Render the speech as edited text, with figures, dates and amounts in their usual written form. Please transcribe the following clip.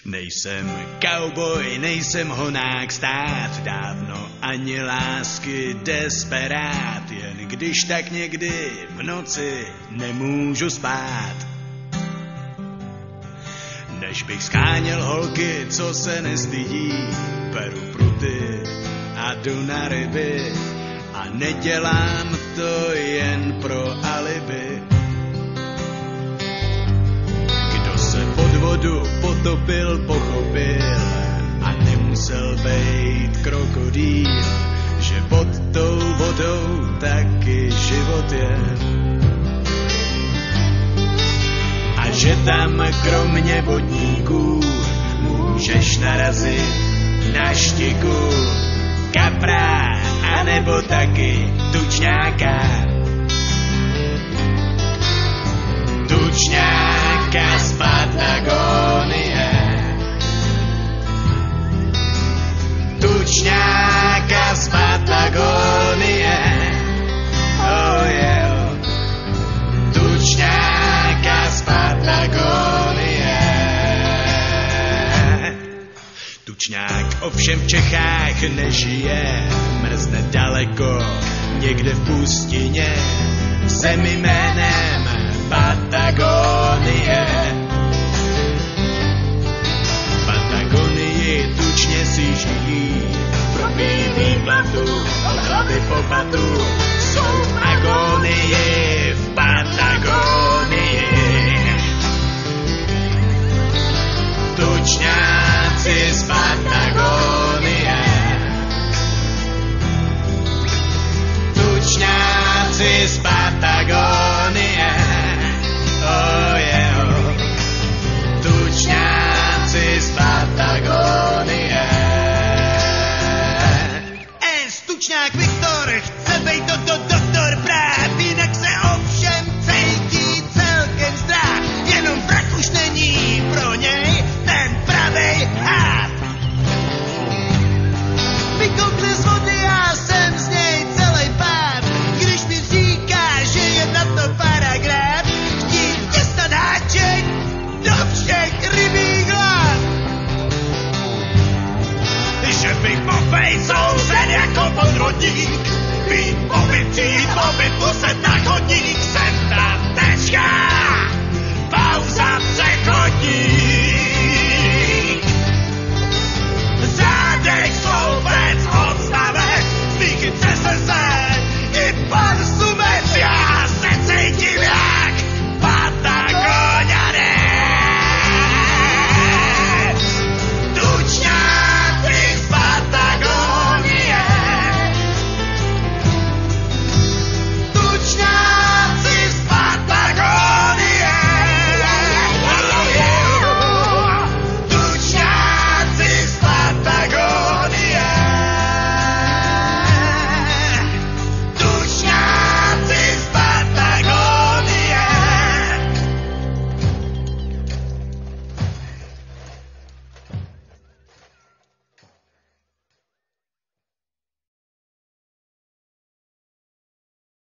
Nejsem cowboy, nejsem honák stát, dávno ani lásky desperát, jen když tak někdy v noci nemůžu spát. Než bych skáněl holky, co se nestydí, beru pruty a jdu na ryby a nedělám to jen pro alibi. Kdo se pod vodu potopil, pochopil a nemusel bejt krokodýl, že pod tou vodou taky život je. A že tam kromě vodníků můžeš narazit na štiku, kapra, anebo taky tučňáka. Tučňáka z Patagonie. Tučňáka z Patagonie. Oh yeah. Tučňáka z Patagonie. Tučňák ovšem v Čechách nežije, mrzne daleko, někde v pustině, v zemi jménem Patagonie. V Patagonii tučně si žijí, propíjí platu, od hlavy po patu, jsou v agonii v Patagonii. Tučňáci z Patagonie. Tučňáci z Patagonie. Oh yeah. Tučňáci z Patagonie. Tučňák Viktor chce bejt doktor práv, jinak se ovšem cítí celkem zdráv, jenom vrah už není pro něj ten pravej hád. Vykoukne z vody, já jsem z něj celej pád, když mi říká, že je na to paragraf, chtít těstat háček do všech rybích hlav. Že bych mohl bejt souzen jako podvodník, být pobytý, muset na chodník se